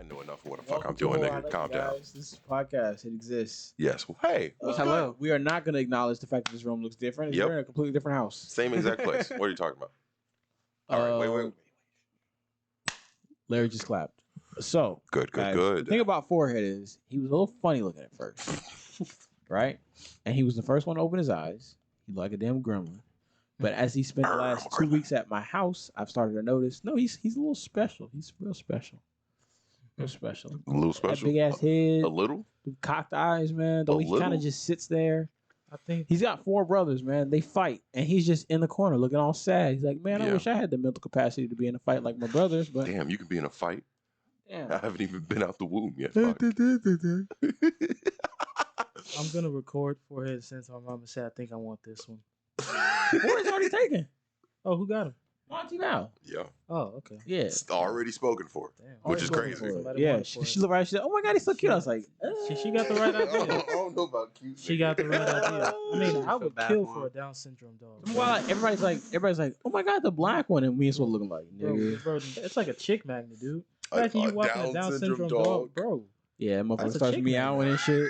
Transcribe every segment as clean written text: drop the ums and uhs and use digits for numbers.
I know enough of what the fuck I'm doing, nigga. Calm down. This is a podcast. It exists. Yes. Well, hey. Hello. We are not going to acknowledge the fact that this room looks different. We're in a completely different house. Same exact place. What are you talking about? All right. Wait. Larry just clapped. So good. The thing about Forehead is he was a little funny looking at first, right? And he was the first one to open his eyes. He looked like a damn gremlin. But as he spent the last 2 weeks at my house, I've started to notice. No, he's a little special. He's real special. Real special. A little special. That big ass head. A little. The cocked eyes, man. The way he kind of just sits there. I think he's got 4 brothers, man. They fight, and he's just in the corner looking all sad. He's like, man, I wish I had the mental capacity to be in a fight like my brothers. But damn, you can be in a fight. Damn. I haven't even been out the womb yet. I'm gonna record Forehead since my mama said I think I want this one. Forehead's already taken. Oh, who got him? Monty now. Yeah. Oh, okay. Yeah. It's already spoken for. Damn. Which is crazy. Yeah. She looked right. She said, "Oh my god, he's so cute." I was like, she got the right idea. I don't know about cute. She got the right idea. I mean, I would kill for a Down syndrome dog. Well, everybody's like, "Oh my god, the black one," and we is what looking like, nigga. Bro, it's like a chick magnet, dude. Imagine you walking a Down syndrome dog, bro. Yeah, motherfucker starts meowing and shit.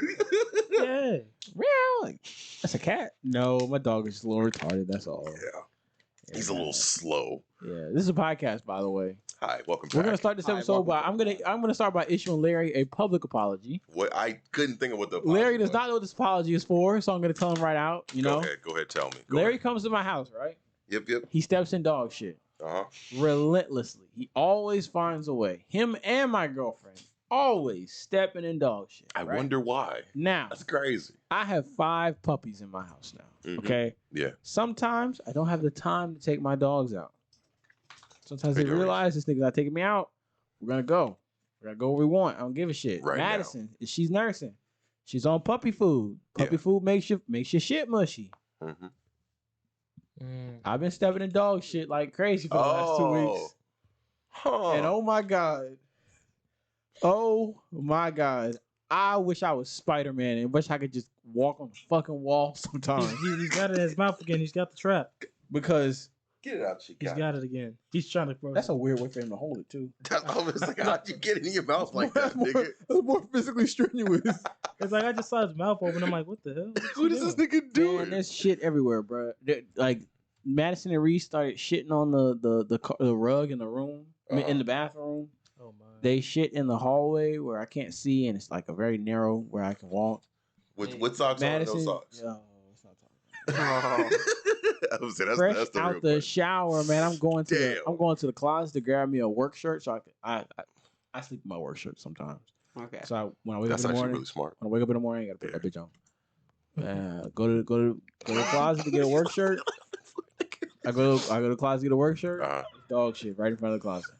Yeah. Meow. Like, that's a cat. No, my dog is just a little retarded. That's all. Yeah. He's a little slow. Yeah, this is a podcast, by the way. Hi, welcome back. We're gonna start this episode by I'm gonna start by issuing Larry a public apology. What I couldn't think of what the Larry does not know what this apology is for, so I'm gonna tell him right out. Go ahead, tell me. Larry comes to my house, right? Yep. He steps in dog shit. Relentlessly. He always finds a way. Him and my girlfriend always stepping in dog shit. I wonder why. Now that's crazy. I have 5 puppies in my house now. Mm-hmm. Okay. Yeah. Sometimes I don't have the time to take my dogs out. Sometimes they realize this nigga's not taking me out. We're gonna go. We're gonna go where we want. I don't give a shit. Right Madison, she's nursing. She's on puppy food. Puppy food makes your shit mushy. Mm-hmm. I've been stepping in dog shit like crazy for the last 2 weeks. And oh my god, I wish I was Spider-Man and wish I could just walk on the fucking wall sometimes. He's got it in his mouth again. He's got the trap. Because get it out, He's got it again. He's trying to. That's a weird way for him to hold it too. That's almost like how'd you get it in your mouth like that, nigga? That's more physically strenuous. It's like I just saw his mouth open. I'm like, what the hell? What is this nigga doing? Man, there's shit everywhere, bro. Like Madison and Reese started shitting on the rug in the room, in the bathroom. Oh my! They shit in the hallway where I can't see, and it's like a very narrow where I can walk. With socks Madison, on, no socks. No, let's not talk about it. Fresh that's the out the shower, man. I'm going to the closet to grab me a work shirt, so I sleep in my work shirt sometimes. Okay. So when I wake up in the actually morning, really smart. When I wake up in the morning, I gotta put that bitch on. Go to the closet to get a work shirt. I go to the closet to get a work shirt. Dog shit right in front of the closet.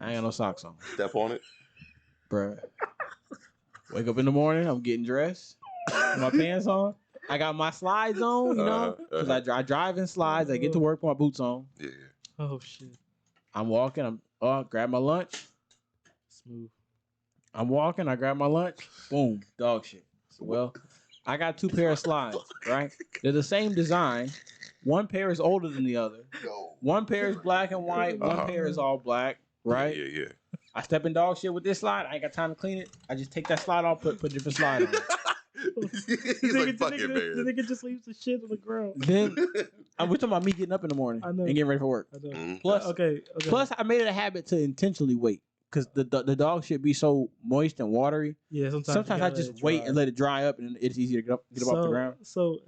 I ain't got no socks on. Step on it, bruh. Wake up in the morning. I'm getting dressed. My pants on. I got my slides on. You know, because I drive in slides. I get to work with my boots on. Yeah. Oh shit. I'm walking. Grab my lunch. Smooth. I'm walking. I grab my lunch. Boom. Dog shit. Well, I got 2 pair of slides. Right. They're the same design. One pair is older than the other. No. One pair is black and white. One pair is all black. Right? Yeah. I step in dog shit with this slide. I ain't got time to clean it. I just take that slide off, put a different slide on. He's like, fuck it, man. The nigga just leaves the shit on the ground. Then we're talking about me getting up in the morning and getting ready for work. I know. Mm-hmm. Plus, I made it a habit to intentionally wait because the dog shit be so moist and watery. Yeah, sometimes I just wait and let it dry up, and it's easier to get up off the ground. So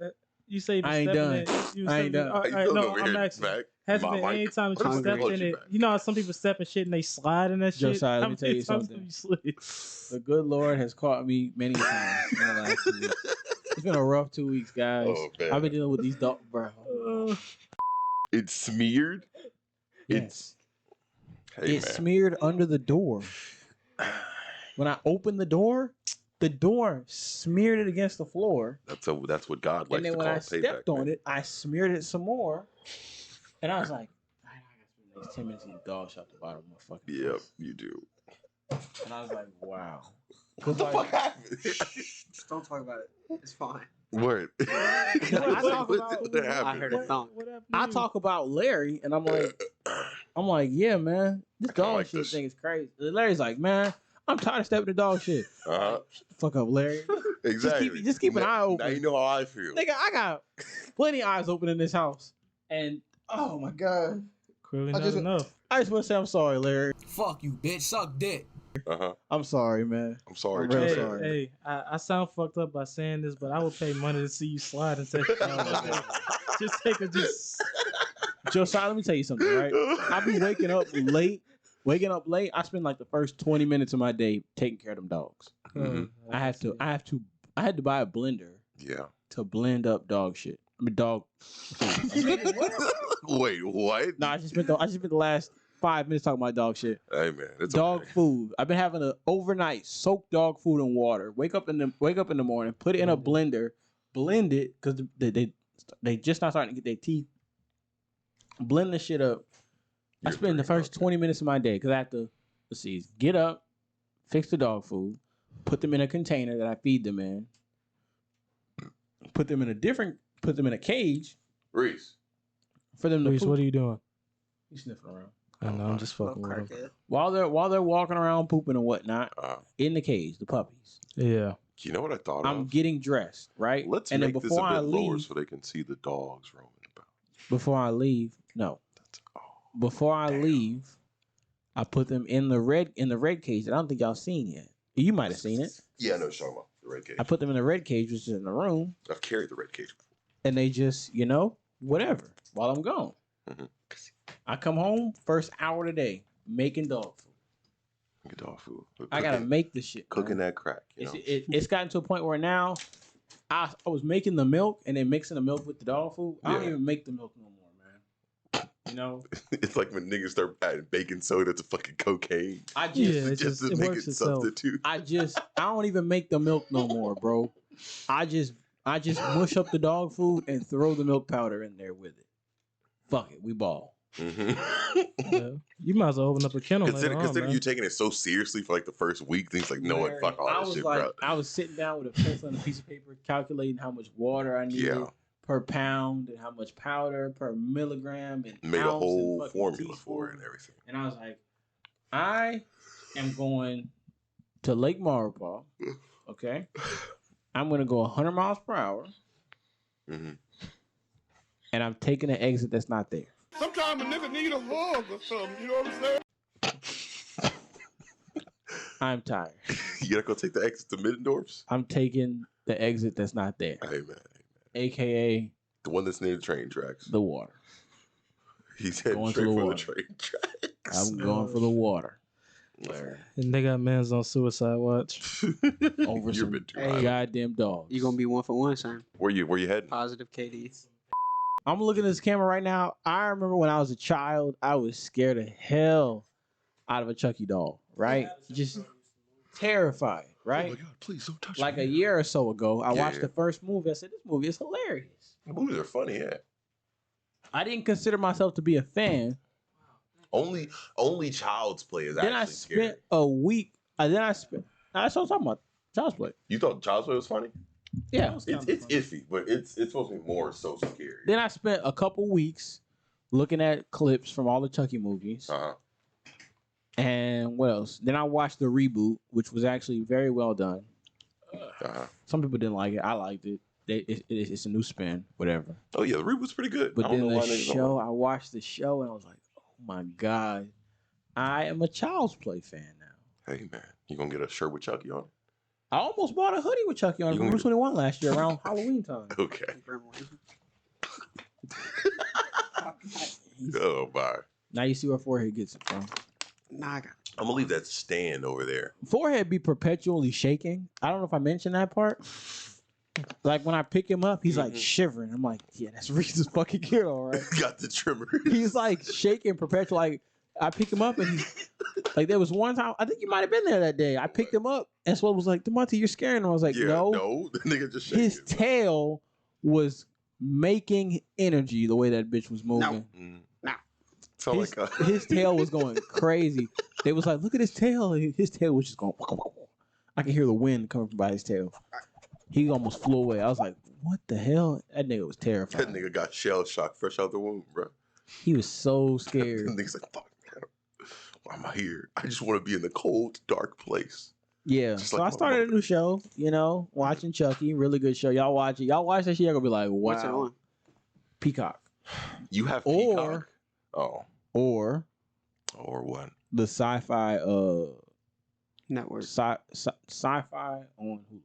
you say I ain't done. I ain't done. All right, no, I'm actually. Has it been any time that you stepped in it? You know how some people step in shit and they slide in that shit? Josiah, let me tell you something. The good Lord has caught me many times in the last 2 weeks. It's been a rough 2 weeks, guys. Oh, I've been dealing with these dogs, bro. It's smeared? Yes. It's smeared under the door. When I opened the door smeared it against the floor. That's what God likes to call payback. And then when I stepped on it, I smeared it some more. And I was like, I got to spend the next 10 minutes eating dog shit at the bottom of my fucking face. You do. And I was like, wow. What the fuck happened? Just don't talk about it. It's fine. What? I heard a thump. I talk about Larry, and I'm like, I'm like, yeah, man. This dog like shit this. thing is crazy. Larry's like, man, I'm tired of stepping the dog shit. Uh-huh. Shut the fuck up, Larry. Exactly. Just keep an eye open. Now you know how I feel. Nigga, I got plenty of eyes open in this house. And, oh my God. Clearly not enough. I just want to say I'm sorry, Larry. Fuck you, bitch. Suck dick. Uh-huh. I'm sorry, man. I'm sorry. I'm real Hey, sorry. hey, I sound fucked up by saying this, but I would pay money to see you slide and take a dog. Just take a Josiah, let me tell you something, right? I be waking up late. I spend like the first 20 minutes of my day taking care of them dogs. Mhm. I had to buy a blender Yeah. to blend up dog shit. I mean, dog. Wait, what? No, I just spent the last 5 minutes talking about dog shit. Hey man, it's Dog okay. food. I've been having an overnight soak dog food in water. Wake up in the morning, put it in a blender, blend it because they just not starting to get their teeth. Blend the shit up. I spend the first 20 minutes of my day because I have to get up, fix the dog food, put them in a container that I feed them in, put them in a cage Reese. for them to Reese, poop. what are you doing? You sniffing around. I know, I'm just fucking Little with him. crackhead. While they're walking around pooping and whatnot in the cage, the puppies. Yeah. You know what I thought I'm of? getting dressed, right? Let's and make then this before a bit I lower leave, so they can see the dogs roaming about. before I leave, I put them in the red cage that I don't think y'all seen yet. You might have seen it. Yeah, I know what you're talking about. The red cage. I put them in the red cage, which is in the room, I've carried the red cage before. and they just, whatever, while I'm gone. Mhm. I come home, first hour of the day, making dog food. Get dog food. I gotta make the shit. Cooking man. that crack. You know? It's gotten to a point where now I was making the milk and then mixing the milk with the dog food. I don't Yeah. even make the milk no more, man. You know, It's like when niggas start adding baking soda to fucking cocaine. I just Yeah, it just just to it make works it itself. substitute. I don't even make the milk no more, bro. I just mush up the dog food and throw the milk powder in there with it. Fuck it, we ball. Yeah. You might as well open up a kennel later on, Consider man. you taking it so seriously for like the first week. Things like, no, Larry, fuck all I that was shit, like, bro. I was sitting down with a pencil and a piece of paper, calculating how much water I needed per pound and how much powder per milligram and Made a ounce whole and fucking formula for it and teaspoon. everything. And I was like, I am going to Lake Maurepas. Okay, I'm gonna go 100 miles per hour, Mm-hmm. and I'm taking an exit that's not there. Sometimes a nigga need a hug or something, you know what I'm saying? I'm tired. You gotta go take the exit to Middendorf's? I'm taking the exit that's not there, Hey, man. aka The one that's near the train tracks. the water. He's heading Going to straight the for the water. train tracks. I'm going for the water. Larry. And they got mans on suicide watch. Over You've some been too Hey. high. goddamn dogs. You gonna be 1 for 1, son. Where you heading? Positive KD. I'm looking at this camera right now. I remember when I was a child, I was scared of hell out of a Chucky doll, right? Just terrified, right? Oh my God, please don't touch Like me. a year or so ago, I watched Yeah. the first movie. I said, this movie is hilarious. The movies are funny, yeah. I didn't consider myself to be a fan. Only Child's Play is Then I actually spent scary. a week. That's what I'm talking about. Child's Play. You thought Child's Play was funny? Yeah. It's iffy, but it's supposed to be more so scary. Then I spent a couple weeks looking at clips from all the Chucky movies. Uh-huh. And what else? Then I watched the reboot, which was actually very well done. Uh-huh. Some people didn't like it. I liked it. It's a new spin, whatever. Oh yeah, the reboot's pretty good. But I don't then know the why niggas don't show, like I watched the show and I was like, oh my God, I am a Child's Play fan now. it. Hey man, you gonna get a shirt with Chucky on it? I almost bought a hoodie with Chucky on it You for gonna Bruce 21 last year around Halloween time. Okay. Oh bye. Now you see where forehead gets it from. Nah, I got it. I'm gonna leave that stand over there. Forehead be perpetually shaking. I don't know if I mentioned that part. Like when I pick him up, he's like shivering. I'm like, yeah, that's Reese's fucking kid, all right. Got the trimmer. He's like shaking perpetually. Like I pick him up and he's like, there was one time, I think you might have been there that day. I picked him up and Swell was like, DeMonte, you're scaring him. I was like, Yeah, no. the nigga just shaking. His tail was making energy the way that bitch was moving. Sound like His tail was going crazy. They was like, look at his tail. And his tail was just going. I can hear the wind coming by his tail. He almost flew away. I was like, what the hell? That nigga was terrified. that nigga got shell shocked fresh out the womb, bro. He was so scared. And niggas like, fuck, man. Why am I here? I just want to be in the cold, dark place. Yeah. Just So like I my started a mother. new show, watching Chucky. Really good show. Y'all watch it. Y'all watch that shit, y'all gonna be like, wow. What's it on? Peacock. You have Or- Peacock? Or Or what? the sci-fi Network. sci-fi on Hulu.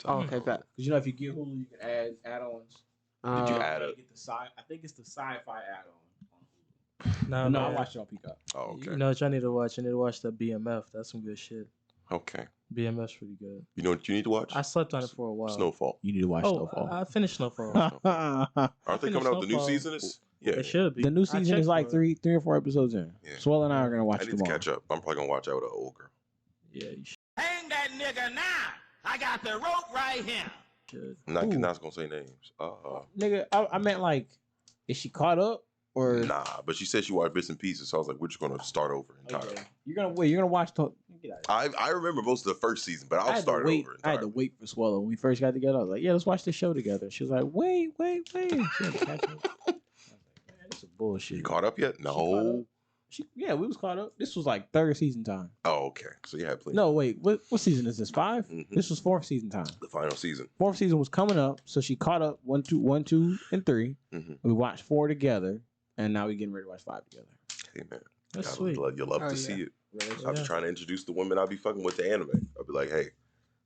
Oh, okay, bet. Because if you get Hulu, you can add add-ons. Did you add I it? get the I think it's the sci-fi add-on. No, No, I man. watched it on Peacock. Oh, okay. You know what y'all need to watch? You need to watch the BMF. That's some good shit. Okay. BMF's pretty good. You know what you need to watch? I slept on it for a while. Snowfall. You need to watch Oh, Snowfall. I finished Snowfall. Aren't they coming out with the new Snowfall. season? Yeah. It should be. The new I season checked is like for it. three or four episodes in. Yeah. Swell and I are gonna watch I need to tomorrow. catch up. I'm probably gonna watch out with an old girl. Yeah, you should. Hang that nigga now. I got the rope right here. I'm not, Ooh. not gonna say names. Nigga, I meant like, is she caught up or? Nah, but she said she watched bits and pieces, so I was like, we're just gonna start over entirely. Okay. You're gonna wait. You're gonna watch. Get out of here. I remember most of the first season, but I'll start wait. over I had entirely. to wait for Swallow when we first got together. I was like, yeah, let's watch this show together. She was like, wait. She had to catch up. I was like, man, this is bullshit. You caught up yet? caught No. up. Yeah, we was caught up. This was like third season time. Oh, okay. So you had plenty. No, wait. What season is this? 5? Mhm. This was fourth season time. The final season. Fourth season was coming up, so she caught up 1, 2, and 3. Mhm. We watched 4 together, and now we getting ready to watch 5 together. Hey man, That's I sweet. you love Oh, to yeah. see it. Yeah. I be trying to introduce the women I be fucking with to anime. I'll be like, hey,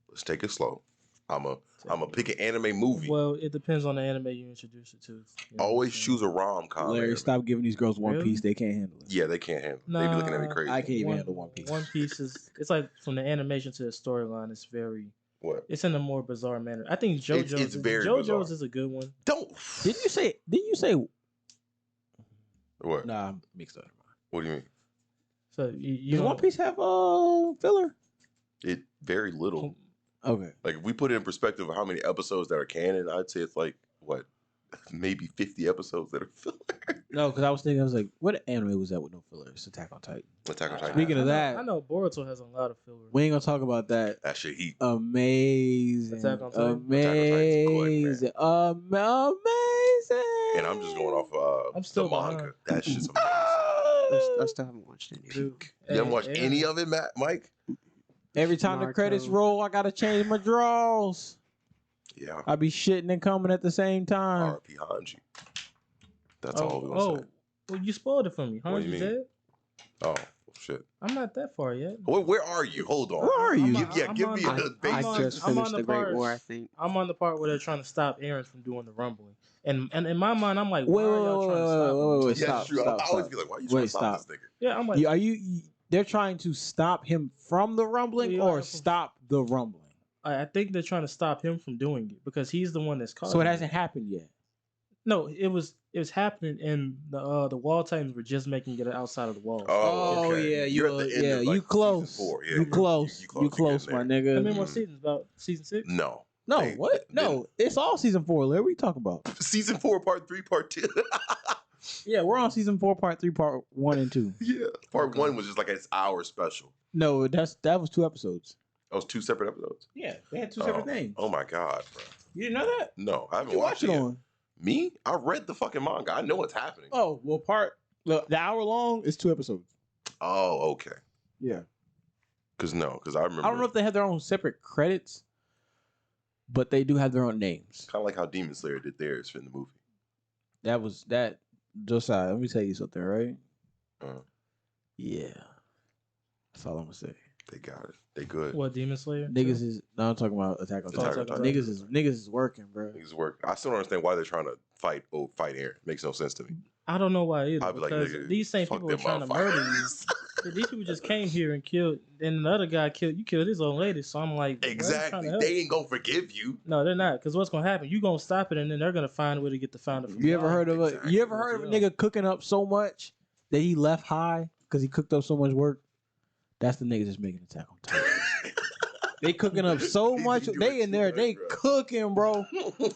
let's take it slow. I'm a pick an anime movie. Well, it depends on the anime you introduce it to. You know what I'm Always saying? choose a rom-com. Larry, anime. stop giving these girls One Really? Piece. They can't handle it. Yeah, they can't handle it. They be looking at me Nah, crazy. I can't even handle One Piece. One Piece it's like from the animation to the storyline. What? It's in a more bizarre manner. I think JoJo's. It's very JoJo's bizarre. is a good one. Don't. Did you say? What? Nah, I'm mixed up. What do you mean? So you Does don't- One Piece have filler? It very little. Okay. Like if we put it in perspective of how many episodes that are canon, I'd say it's like what, maybe 50 episodes that are filler. No, because I was like, what anime was that with no fillers? Attack on Titan. Attack on Titan. Speaking of that, I know Boruto has a lot of filler. we ain't gonna talk about that. That shit heat. Amazing. Attack on Titan? Amazing. Amazing. And I'm just going off I'm still the manga. behind. That shit's amazing. I still haven't watched any. Dude, You haven't watched hey, any of it, Mike? Every time the credits roll, I gotta change my draws. Yeah. I be shitting and coming at the same time. R.P. Hanji. That's all we're gonna Oh, say. well, you spoiled it for me. What do you Hanji's mean? dead? Oh, shit. I'm not that far yet. Where are you? Hold on. Where are you? Give me a I'm basic. on- just I'm on finished the the Great part- War, I think. I'm on the part where they're trying to stop Aaron from doing the rumbling. And in my mind, I'm like, Wait, why wait, are y'all wait, trying to stop him? wait, Yeah, stop, true. stop, I always stop. be like, why are you trying Wait, to stop stop. this nigga? Yeah, I'm like, They're trying to stop him from the rumbling Yeah, or from- stop the rumbling? I think they're trying to stop him from doing it because he's the one that's causing So it hasn't happened yet. No, it was happening, and the wall titans were just making it outside of the walls. Oh, okay. yeah, You're at the end of, like, you close. season 4. Yeah, you close. you You close. close, You're my getting How nigga. many more seasons? About season 6? No. No, They- what? they- No, it's all season 4. Larry, what are you talking about? Season 4, part 3, part 2. Yeah, we're on season 4, part 3, part 1 and 2. Yeah. Part 1 was just like an hour special. No, that was 2 episodes. That was 2 separate episodes. Yeah, they had 2 separate names. Oh my god, bro. You didn't know that? No, I haven't You watched watch it it yet. on. Me? I read the fucking manga. I know what's happening. Oh, well, the hour long is 2 episodes. Oh, okay. Yeah. Because I remember. I don't know if they have their own separate credits, but they do have their own names. Kind of like how Demon Slayer did theirs in the movie. That Josiah, let me tell you something, right? Uh, Yeah. That's all I'm gonna say. they got it. They good. What, Demon Slayer? Niggas is no, I'm talking about Attack on Attack Titan. on Titan. Niggas is working, bro. Niggas work. I still don't understand why they're trying to fight Aaron. Makes no sense to me. I don't know why either. I'd be like, Because nigga, these same fuck people were them trying to murder you. motherfuckers. Yeah, these people just came here and killed, and the other guy killed his old lady. So I'm like, why are you trying Exactly. to help? They ain't gonna forgive you. No, they're not. Because what's gonna happen? You gonna stop it, and then they're gonna find a way to get the founder from. You ever God. heard of Exactly. You ever heard of a nigga cooking up so much that he left high because he cooked up so much work? That's the niggas that's making Attack on Titan. They cooking up so They much. do They it in too there. much, They bro. cooking, bro.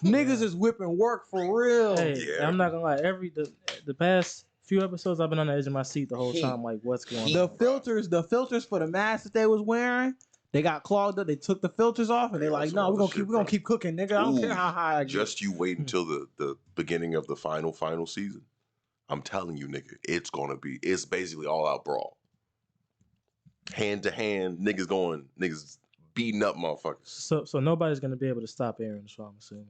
Niggas is whipping work for real. Hey, Yeah. I'm not gonna lie. The past few episodes, I've been on the edge of my seat the whole time. Like, what's going The on? filters for the mask that they was wearing, they got clogged up. They took the filters off, and they Yeah, like, some no, other we're shit, gonna bro. keep cooking, nigga. I don't Ooh, care how high I get. Just you wait until the beginning of the final season. I'm telling you, nigga, it's basically all out brawl. Hand to hand, niggas beating up motherfuckers. So nobody's gonna be able to stop Aaron. So I'm assuming.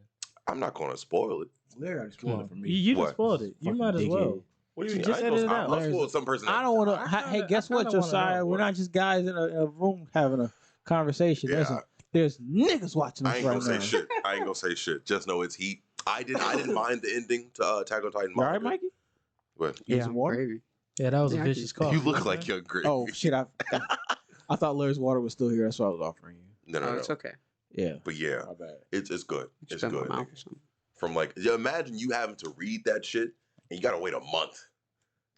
I'm not gonna spoil it. Larry already spoiled it for me. You just What? spoiled it. You Fucking might as well. dickhead. What do you mean? Just edit it out. I'll spoil some person. I don't want to. I kinda- Hey, guess I what, kinda wanna Josiah? know. We're not just guys in a room having a conversation. Yeah. There's niggas watching I us ain't right gonna now. say shit. I ain't gonna say shit. Just know it's heat. I didn't mind the ending to Attack on Titan. You all right, Mikey? What? You need Yeah, some I'm water? gravy. Yeah, that was Yeah, a I vicious can- call. You look like you're great. Oh shit! I thought Larry's water was still here. That's what I was offering you. No, Oh, it's okay. Yeah, But yeah, my bad. it's good. Just It's spit in good. my mouth nigga. or something. From like, yeah, imagine you having to read that shit and you gotta wait a month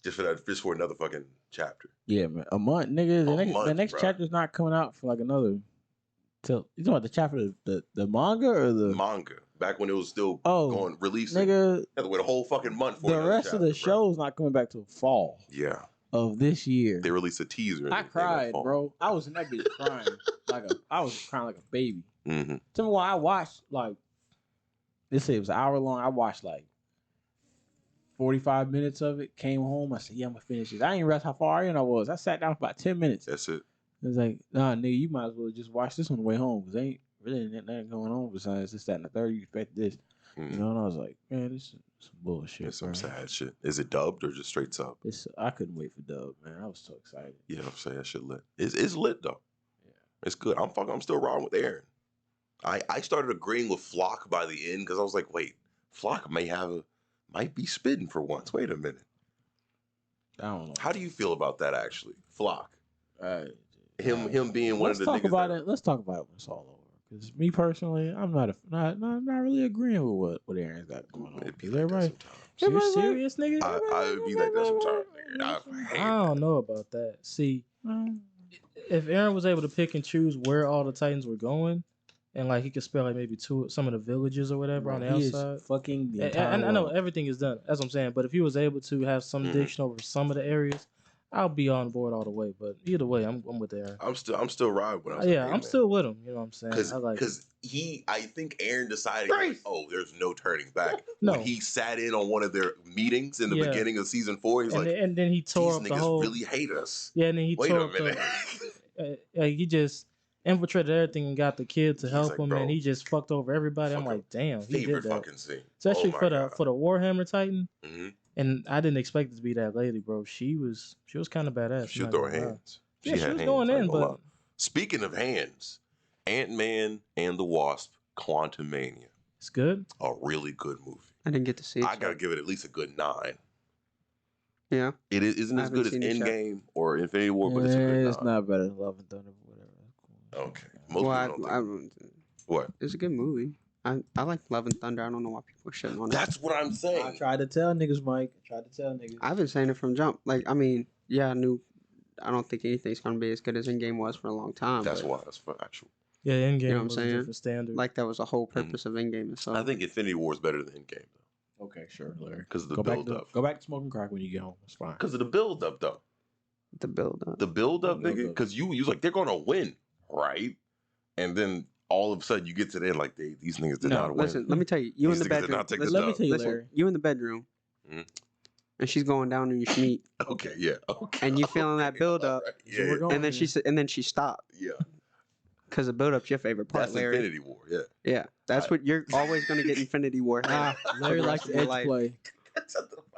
just for another fucking chapter. Yeah, man. A month, nigga. The month, next bro. chapter's not coming out for like another. Till you talking about the chapter, the manga or the Manga back when it was still going releasing. nigga? You had to wait a whole fucking month for The another rest of the chapter, bro. show's not coming back till fall Yeah, of this year. they released a teaser. I cried, bro. I was in that bitch crying I was crying like a baby. Mm-hmm. Tell me why I watched like this. It was an hour long. I watched like 45 minutes of it. Came home. I said, "Yeah, I'm gonna finish it." I didn't realize how far in I was. I sat down for about 10 minutes. That's it. It was like, nah, nigga, you might as well just watch this on the way home because ain't really nothing going on besides this, that, and the third. You expect this, Mhm. you know? And I was like, man, this is some bullshit. It's some bro. sad shit. Is it dubbed or just straight sub? I couldn't wait for Dub, man. I was so excited. Yeah, I'm saying that shit lit. It's lit though. Yeah. It's good. I'm still riding with Aaron. I started agreeing with Flock by the end because I was like, wait, Flock might be spitting for once. Wait a minute. I don't know. How do you feel about that actually? Flock. Him being one Let's of the talk niggas about that, it. Let's talk about it when it's all over. Because me personally, I'm not really agreeing with what Aaron's got going on. It'd be Because like that everybody, sometimes. You serious, nigga? I would be like that sometimes, nigga. I don't know about that. See, if Aaron was able to pick and choose where all the Titans were going, and like he could spell like maybe some of the villages or whatever on the he is outside. fucking the And entire I know world. everything is done. That's what I'm saying. But if he was able to have some Mhm. diction over some of the areas, I'll be on board all the way. But either way, I'm with Aaron. I'm still riding when I was Yeah, I'm still with him. You know what I'm saying? because I like. I think Aaron decided, like, oh, there's no turning back. No. When he sat in on one of their meetings in the Yeah. beginning of season 4, he's and, like, and then he tore these up the niggas whole. really hate us. Yeah, and then he Wait tore a up minute. he just infiltrated everything and got the kid to He's help like, him, bro, and he just fucked over everybody. I'm fucking like, damn, he Favorite did that. fucking scene. Especially Oh for my the God. Warhammer Titan. Mhm. And I didn't expect it to be that lady, bro. She was kind of badass. She I'm was not throwing gonna lie. hands. Yeah, she had was hands, going I ain't in, gonna but lie. Speaking of hands, Ant-Man and the Wasp, Quantumania, it's good. a really good movie. I didn't get to see it. I gotta give it at least a good 9. Yeah. It isn't I as haven't good as seen it yet. Endgame or Infinity War, but it's a good 9. It's not better than Love and Thunder, but whatever. Okay. Most people don't think. What? It's a good movie. I like Love and Thunder. I don't know why people are shitting on it. That's what I'm I saying. tried to tell niggas, Mike. I tried to tell niggas. I've been saying it from jump. Like, I mean, yeah, I don't think anything's gonna be as good as Endgame was for a long time. That's but, why. That's for actual. Yeah, Endgame You know what I'm was saying? a different standard. like, that was the whole purpose of Endgame and stuff. I think Infinity War is better than Endgame though, Okay, sure, Larry. because of the Go back build to up. go back to smoking crack when you get home. It's fine. Because of the build up though. the build up. The build up, The nigga. build-up. Because you was like they're gonna win, right? And then all of a sudden you get to the end like these niggas did No, not win. Listen, let me tell you. You These in the niggas did bedroom. not take the listen, Let me dub. tell you, listen, Larry. you in the bedroom, Mhm. and she's going down in your schmeat, Okay, yeah. Okay. and you feeling that build up, Alright, So we're Yeah, going- and then she stopped yeah. because the build up's your favorite part, That's Larry. Infinity War. Yeah. Yeah, that's what you're always gonna get Infinity War. Ah, Larry the likes rest of to your edge life. play.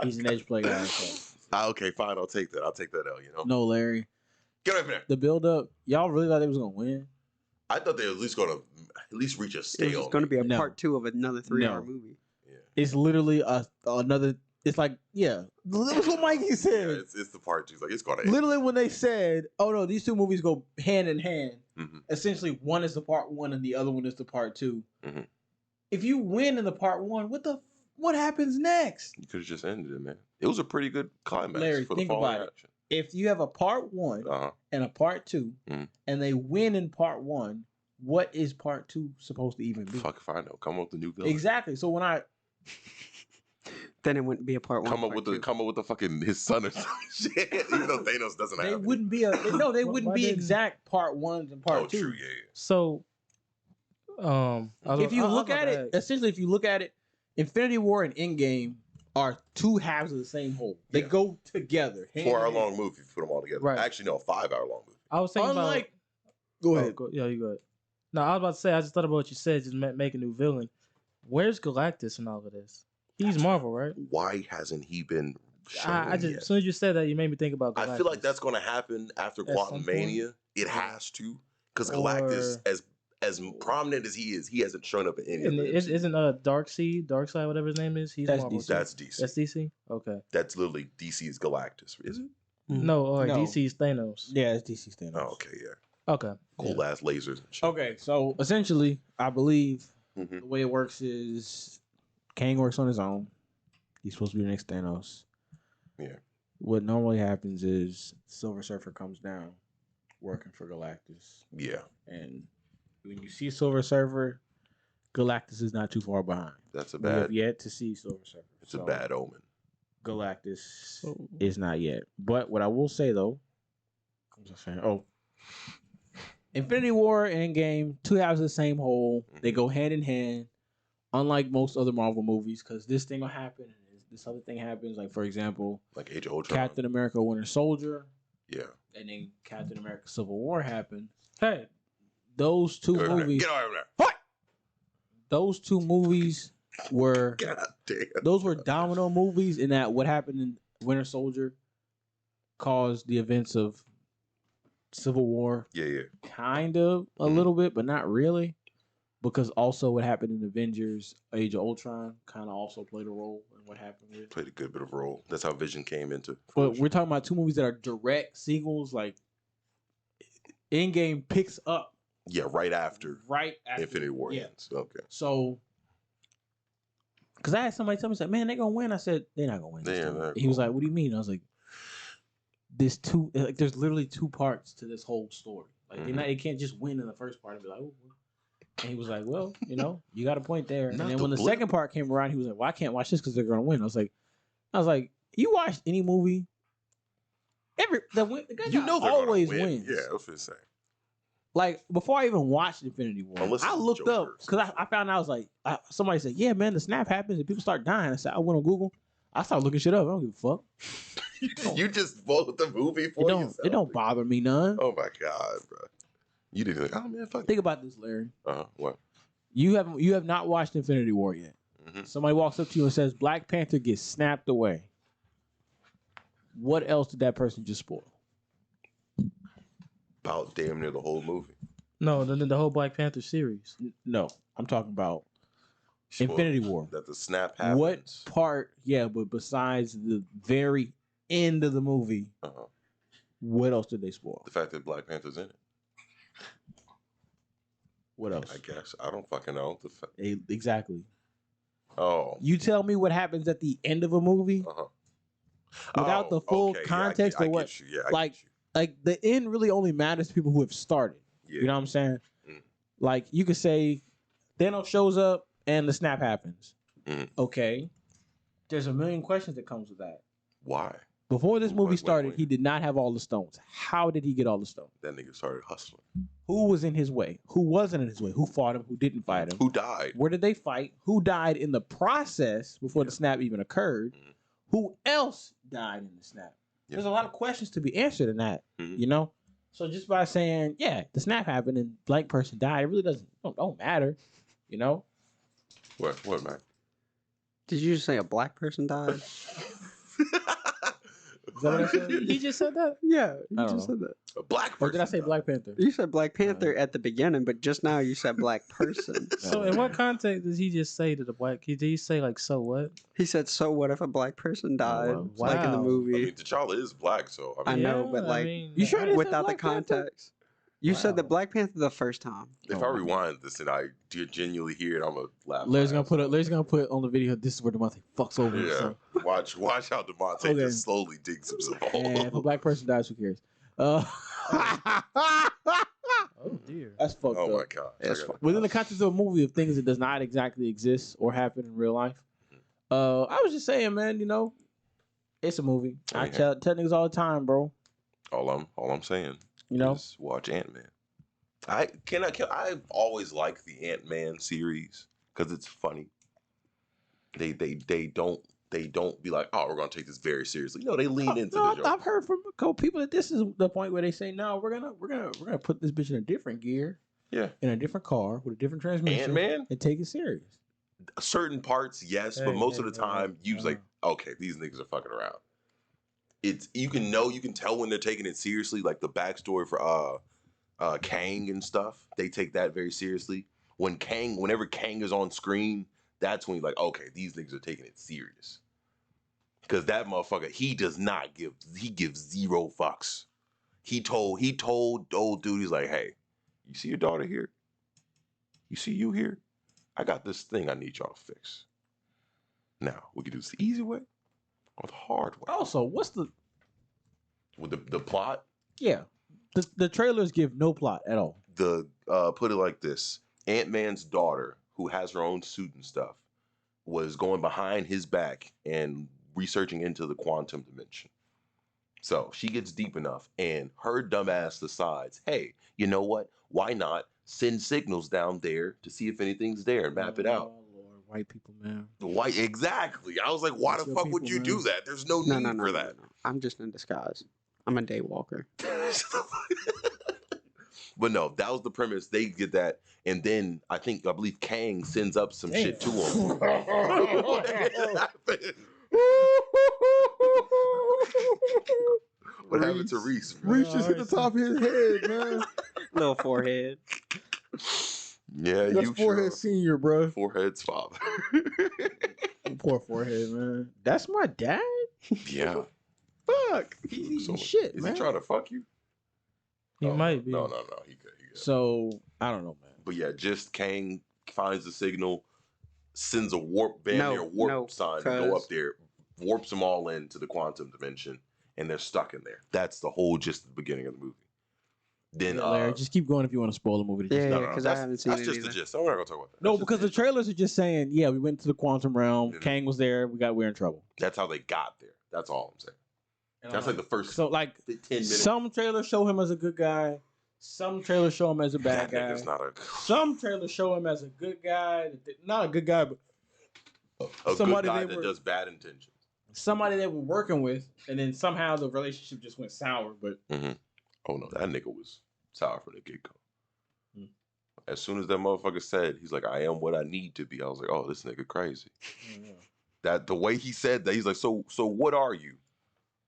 He's an edge play guy. So. Okay, fine. I'll take that. I'll take that L. You know. No, Larry. Get over there. The build up, y'all really thought they was gonna win? I thought they were at least gonna reach a It stale. was going to be a No. part 2 of another 3-hour No. movie. Yeah. It's literally another. It's like, yeah. That's what Mikey Yeah, said. it's the part 2. It's like it's gonna. End. Literally, when they said, "Oh no, these two movies go hand in hand," Mhm. essentially one is the part 1 and the other one is the part 2. Mhm. If you win in the part 1, what happens next? You could have just ended it, man. It was a pretty good climax Larry, for the think falling about it. action. If you have a part 1 Uh-huh. and a part 2, Mhm. and they win in part 1, what is part 2 supposed to even be? Fuck if I know. Come up with a new villain. Exactly. So when I Then it wouldn't be a part 1. Come up with the fucking his son or some shit. Even though Thanos doesn't they have it. wouldn't be they wouldn't Why be didn't- exact part 1s and part 2. True. Yeah. So, If you look at it, essentially, if you look at it, Infinity War and Endgame are two halves of the same whole. They Yeah. go together. 4 hour long movie. Put them all together. Right. Actually, no, 5 hour long movie. I was thinking Unlike, about. go ahead. Yeah, you go ahead. No, I was about to say. I just thought about what you said. Just make a new villain. Where's Galactus in all of this? He's Marvel, right? Why hasn't he been shown I just yet? as soon as you said that, you made me think about Galactus. I feel like that's going to happen after At some Quantumania. It has to, because Galactus, as prominent as he hasn't shown up in any of And it. isn't Darkseid, whatever his name is? He's That's Marvel. DC. too. That's DC. That's DC. Okay. That's literally DC's Galactus, is it? No, or No. DC's Thanos. Yeah, it's DC Thanos. Oh, okay, yeah. Okay. Cool ass lasers and shit. Okay, so essentially, I believe Mhm. the way it works is Kang works on his own. He's supposed to be the next Thanos. Yeah. What normally happens is Silver Surfer comes down working for Galactus. Yeah, And when you see Silver Surfer, Galactus is not too far behind. that's a We have bad. yet to see Silver Surfer. It's a bad omen. Galactus is not yet. But what I will say though, I'm just saying, Infinity War and Endgame, two halves of the same whole. They go hand in hand, unlike most other Marvel movies, because this thing will happen and this other thing happens. Like, for example, Like Age of Ultron. Captain America Winter Soldier, Yeah. and then Captain America Civil War happened. Hey, Those two Go ahead. movies, Get over there. what? Those two movies were God damn. those were domino movies in that what happened in Winter Soldier caused the events of Civil War Yeah. kind of a little bit, but not really, because also what happened in Avengers Age of Ultron kind of also played a role in what happened with. Played a good bit of role. That's how Vision came into. But fruition. we're talking about two movies that are direct sequels. Like Endgame picks up Yeah, right after right after Infinity War Yeah. ends. Okay. So, because I had somebody tell me, said, "Man, they're gonna win." I said, "They're not gonna win." This Yeah, time." they're He was cool. like, "What do you mean?" I was like, there's literally two parts to this whole story. Like they can't just win in the first part and be like, oh. And he was like, "Well, you got a point there." And Not then the when the blip. second part came around, he was like, "Well, I can't watch this because they're gonna win." I was like, "You watched any movie? The guy You know they're always gonna win. wins." Yeah, I was gonna say. Like before I even watched Infinity War, Unless I it's looked up Joker. because I found out I was like, somebody said, "Yeah, man, the snap happens and people start dying." I said, I went on Google, I started looking shit up. I don't give a fuck. You just voted the movie for yourself. It don't bother me none. Oh my god, bro. You didn't like, oh man, fuck. Think about this, Larry. What? You have not watched Infinity War yet. Mhm. Somebody walks up to you and says Black Panther gets snapped away. What else did that person just spoil? About damn near the whole movie. no, the whole Black Panther series. No, I'm talking about Spoiled Infinity War. That the snap happens. What part? Yeah, but besides the very end of the movie, Uh-huh. what else did they spoil? The fact that Black Panther's in it. What else? I guess I don't fucking know. Exactly. Oh. You tell me what happens at the end of a movie Uh-huh. without the full okay, yeah, context I of get what. you. Yeah, I like- get you. Like the end really only matters to people who have started. Yeah. You know what I'm saying? Mm. Like you could say Thanos shows up and the snap happens. Mm. Okay. There's a million questions that comes with that. Why? Before this movie Wait, started, wait. he did not have all the stones. How did he get all the stones? That nigga started hustling. Who was in his way? Who wasn't in his way? Who fought him? Who didn't fight him? Who died? Where did they fight? Who died in the process before the snap even occurred? Mhm. Who else died in the snap? Yeah. There's a lot of questions to be answered in that, Mhm. you know? So just by saying, yeah, the snap happened and blank person died, it really don't matter, you know? What, man? Did you just say a black person died? Is that what I said? He just said that. Yeah, you I don't just know. said that. A black person. Or did I say died. Black Panther? You said Black Panther at the beginning, but just now you said black person. So in what context does he just say to the black? Did he say like so what? He said, "So what if a black person died?" wow. Like in the Wow. I movie. mean, T'Challa is black, so I I mean, know, but, like, You sure it is Without the Black Panther? context. You said the Wow. Black Panther the first time. if I rewind this and I genuinely hear it, I'm gonna laugh. Larry's my gonna ass off. put on the video. This is where DeMonte fucks over. Yeah, So. watch how DeMonte Okay. just slowly digs himself a hole. And if a black person dies, who cares? Oh dear. That's fucked Oh up. my god! That's I gotta- Within the context of a movie of things that does not exactly exist or happen in real life. I was just saying, man, it's a movie. I Yeah. tell niggas all the time, bro. all I'm saying, You know, is watch Ant-Man. I've always liked the Ant-Man series because it's funny. They don't they don't be like, oh, we're gonna take this very seriously. No, they lean into No, the joke. I've heard from a couple people that this is the point where they say, no, we're gonna put this bitch in a different gear, in a different car with a different transmission, Ant-Man? and take it serious. Certain parts, yes, but most of the time, you was like, okay, these niggas are fucking around. It's you can tell when they're taking it seriously, like the backstory for Kang and stuff. They take that very seriously. Whenever Kang is on screen, that's when you're like, okay, these niggas are taking it serious. Because that motherfucker, he gives zero fucks. He told the old dude, he's like, hey, you see your daughter here? You see you here? I got this thing I need y'all to fix. Now, we can do this the easy way or the hard way. Also, what's With the plot? Yeah. The trailers give no plot at all. Put it like this. Ant-Man's daughter, who has her own suit and stuff, was going behind his back and researching into the quantum dimension. So she gets deep enough and her dumbass decides, hey, you know what? Why not send signals down there to see if anything's there and map it out? Oh, Lord. White people, man. Exactly. I was like, why That's the your fuck would people, you man. do that? There's no need for that. No. I'm just in disguise. I'm a day walker. But no, that was the premise. They get that, and then I believe Kang sends up some shit to him. What happened to Reese? Bro? Reese just hit the top of his head, man. Little forehead. Yeah, That's you forehead sure. senior, bro. Forehead's father. Poor forehead, man. That's my dad? Yeah. Fuck. He's So, shit, is man. he trying to fuck you? He might be. No. He could. So, I don't know, man. But yeah, just Kang finds the signal, sends a warp sign to go up there, warps them all into the quantum dimension, and they're stuck in there. That's the whole just the beginning of the movie. Then Larry, just keep going if you want to spoil the movie. Yeah, because I haven't seen it That's just either. the gist. I'm not gonna talk about that. No, That's because the just gist. trailers are just saying, yeah, we went to the quantum realm. Yeah. Kang was there. We're in trouble. That's how they got there. That's all I'm saying. That's like the first So, like, 10 minutes. some trailers show him as a good guy. Some trailers show him as a bad that guy. nigga's not a Some trailers show him as a good guy. Not a good guy, but somebody somebody that does bad intentions. somebody they were working with, and then somehow the relationship just went sour. But Oh no, that nigga was sour from the get go. Hmm. As soon as that motherfucker said, he's like, I am what I need to be. I was like, oh, this nigga crazy. That the way he said that, he's like, so what are you?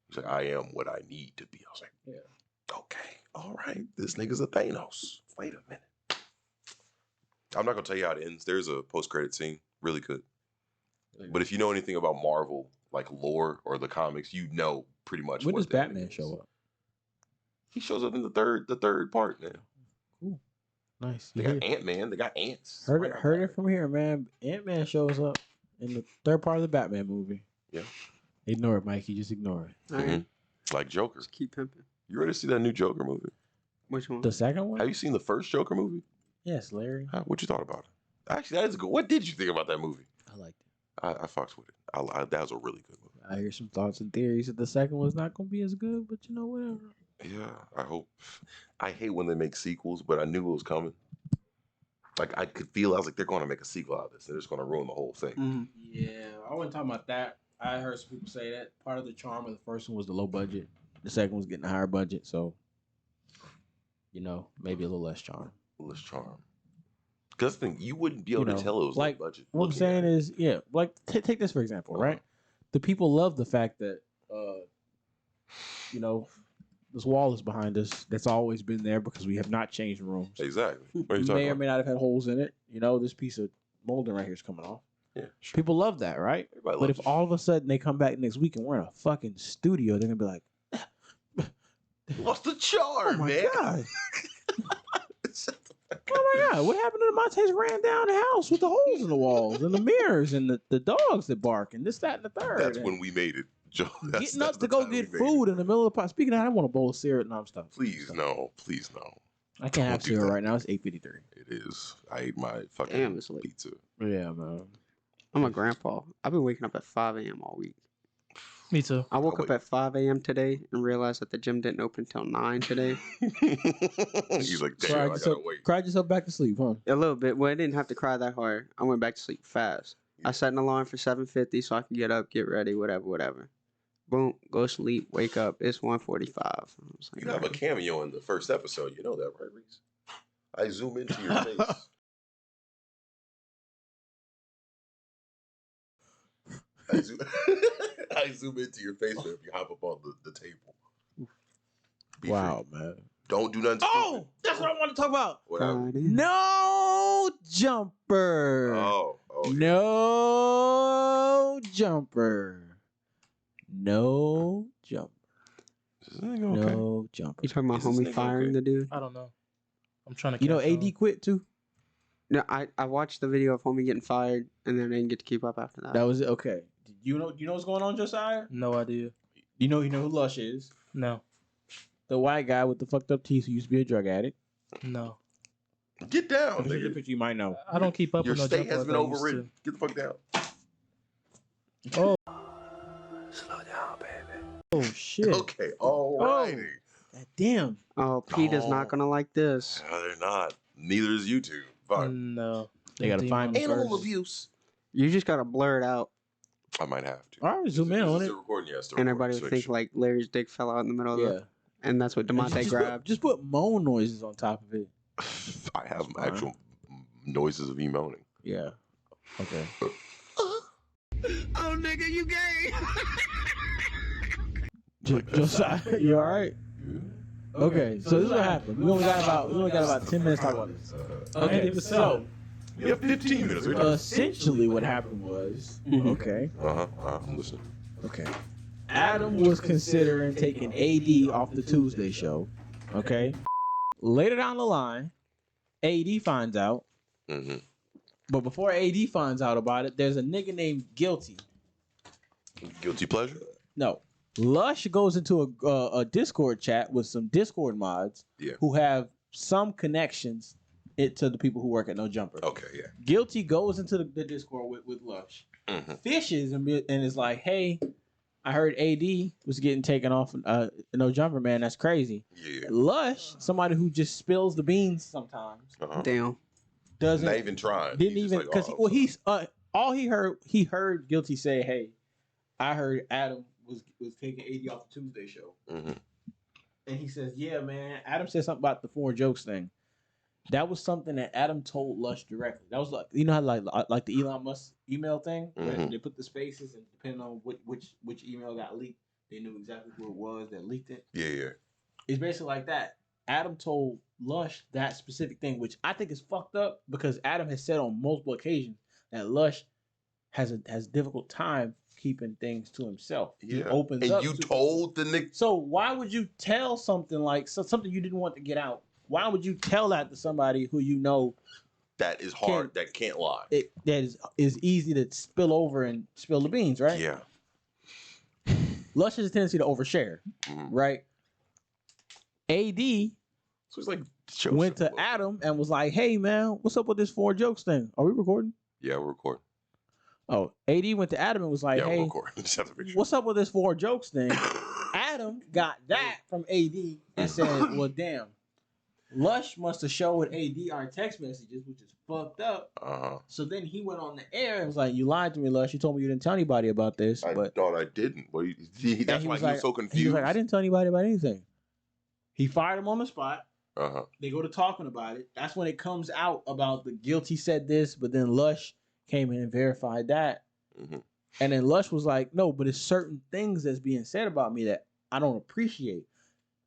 He's like, I am what I need to be. I was like, yeah, okay, all right. This nigga's a Thanos. Wait a minute. I'm not gonna tell you how it ends. There's a post-credit scene, really good. But if you know anything about Marvel, like lore or the comics, you know pretty much. When what does the Batman ending is. show up? He shows up in the third part now. Cool, nice. They got Ant-Man. They got ants. Heard it from here, man. Ant-Man shows up in the third part of the Batman movie. Yeah. Ignore it, Mikey. Just ignore it. All right. Like Joker. Just keep pimping. You ready to see that new Joker movie? Which one? The second one? Have you seen the first Joker movie? Yes, Larry. What you thought about it? Actually, that is good. What did you think about that movie? I liked it. I fucks with it. That was a really good movie. I hear some thoughts and theories that the second one's not going to be as good, but you know, whatever. Yeah, I hope. I hate when they make sequels, but I knew it was coming. Like, I could feel, I was like, they're going to make a sequel out of this. They're just going to ruin the whole thing. Mm-hmm. Yeah, I wasn't talking about that. I heard some people say that part of the charm of the first one was the low budget. The second one's getting a higher budget, so, you know, maybe a little less charm. Less charm. Because the thing, you wouldn't be able to tell it was like low budget. What I'm saying is, yeah, like take this for example, right? The people love the fact that, you know, this wall is behind us. That's always been there because we have not changed rooms. Exactly. What are you We talking may or about? may not have had holes in it. You know, this piece of molding right here is coming off. Yeah, sure. People love that, right? Everybody But loves if all of a sudden they come back next week and we're in a fucking studio, they're gonna be like, lost the charm, "Oh my man. god, oh my god, what happened to the Montes ran down the house with the holes in the walls and the mirrors and the dogs that bark and this, that, and the third." That's And when we made it, Joe. getting up to go get food in the middle of the pot. Speaking of that, I want a bowl of cereal. No, I'm stuff. Please no. I can't have Don't do cereal that. right now. It's 8:53. It is. I ate my fucking Damn, it's late. pizza. Yeah, man. I'm a grandpa. I've been waking up at 5 a.m. all week. Me too. I woke Oh, up at 5 a.m. today and realized that the gym didn't open until 9 today. He's like, damn, I gotta wait. Cried yourself back to sleep, huh? A little bit. Well, I didn't have to cry that hard. I went back to sleep fast. I set an alarm for 7:50 so I can get up, get ready, whatever. Boom, go sleep, wake up. It's 1:45. You have a cameo in the first episode. You know that, right, Reese? I zoom into your face. I zoom into your face if you hop up on the table. Wow, man. Don't do nothing stupid. Oh, that's what I want to talk about. What happened? No jumper. Oh, okay. No jumper. No jumper. Is this nigga okay? No jumper. You talking about Is this homie nigga firing okay? the dude? I don't know. I'm trying to. You know, catch on. AD quit too. No, I watched the video of homie getting fired, and then I didn't get to keep up after that. That was it. Okay. You know what's going on, Josiah? No idea. You know who Lush is? No. The white guy with the fucked up teeth who used to be a drug addict. No. Get down, Look at the nigga. picture, you might know. I don't keep up Your with no state jumper has been like I used overridden. Get the fuck down. to. Oh. Slow down, baby. Oh shit. Okay, alrighty. Damn. Oh, Pete is Oh. not gonna like this. No, they're not. Neither is you two. Fuck. No. They gotta find me Animal first. abuse. You just gotta blur it out, I might have to. All right, zoom in on Is it. it recording? Yes. and everybody would think like Larry's dick fell out in the middle of Yeah. the, and that's what Demonte Just grabbed. Just put moan noises on top of it. I have Fine. actual noises of me moaning. Yeah. Okay. Oh, nigga, you gay. Josiah, you all right? Okay, so this is what happened. We only got about 10 minutes to talk about this. Okay, so We have 15 minutes. essentially what happened was, okay, I'm listening. okay. Adam was considering taking AD off the Tuesday show. Okay. Later down the line, AD finds out. Mm-hmm. But before AD finds out about it, there's a nigga named Guilty. Guilty pleasure? No. Lush goes into a Discord chat with some Discord mods who have some connections to the people who work at No Jumper. Okay, yeah. Guilty goes into the Discord with Lush, fishes and is like, hey, I heard AD was getting taken off No Jumper, man. That's crazy. Yeah. Lush, somebody who just spills the beans sometimes, Damn. doesn't Not even trying. didn't He's even just like, because oh, all he heard Guilty say, hey, I heard Adam was taking AD off the Tuesday show. Mhm. And he says, yeah, man. Adam said something about the 4 jokes thing. That was something that Adam told Lush directly. That was like, you know how like the Elon Musk email thing? Where they put the spaces and depending on which email got leaked, they knew exactly who it was that leaked it. Yeah. It's basically like that. Adam told Lush that specific thing, which I think is fucked up because Adam has said on multiple occasions that Lush has a difficult time keeping things to himself. Yeah. He opens and up. you to told the nigga. So why would you tell something like something you didn't want to get out? Why would you tell that to somebody who you know That is hard. That can't lie. that is easy to spill over and spill the beans, right? Yeah. Lush has a tendency to overshare, right? AD So it's like went to Adam and was like, "Hey man, what's up with this 4 jokes thing? Are we recording?" Yeah, we're recording. Oh, AD went to Adam and was like, Yeah, "Hey, we're recording. Just have to make sure. what's up with this 4 jokes thing?" Adam got that from AD and said, "Well, damn, Lush must have showed AD our text messages, which is fucked up." So then he went on the air and was like, "You lied to me, Lush. You told me you didn't tell anybody about this." I But thought I didn't. Well, that's why he was so confused. He was like, "I didn't tell anybody about anything." He fired him on the spot. They go to talking about it. That's when it comes out about the Guilty said this, but then Lush came in and verified that. And then Lush was like, "No, but it's certain things that's being said about me that I don't appreciate."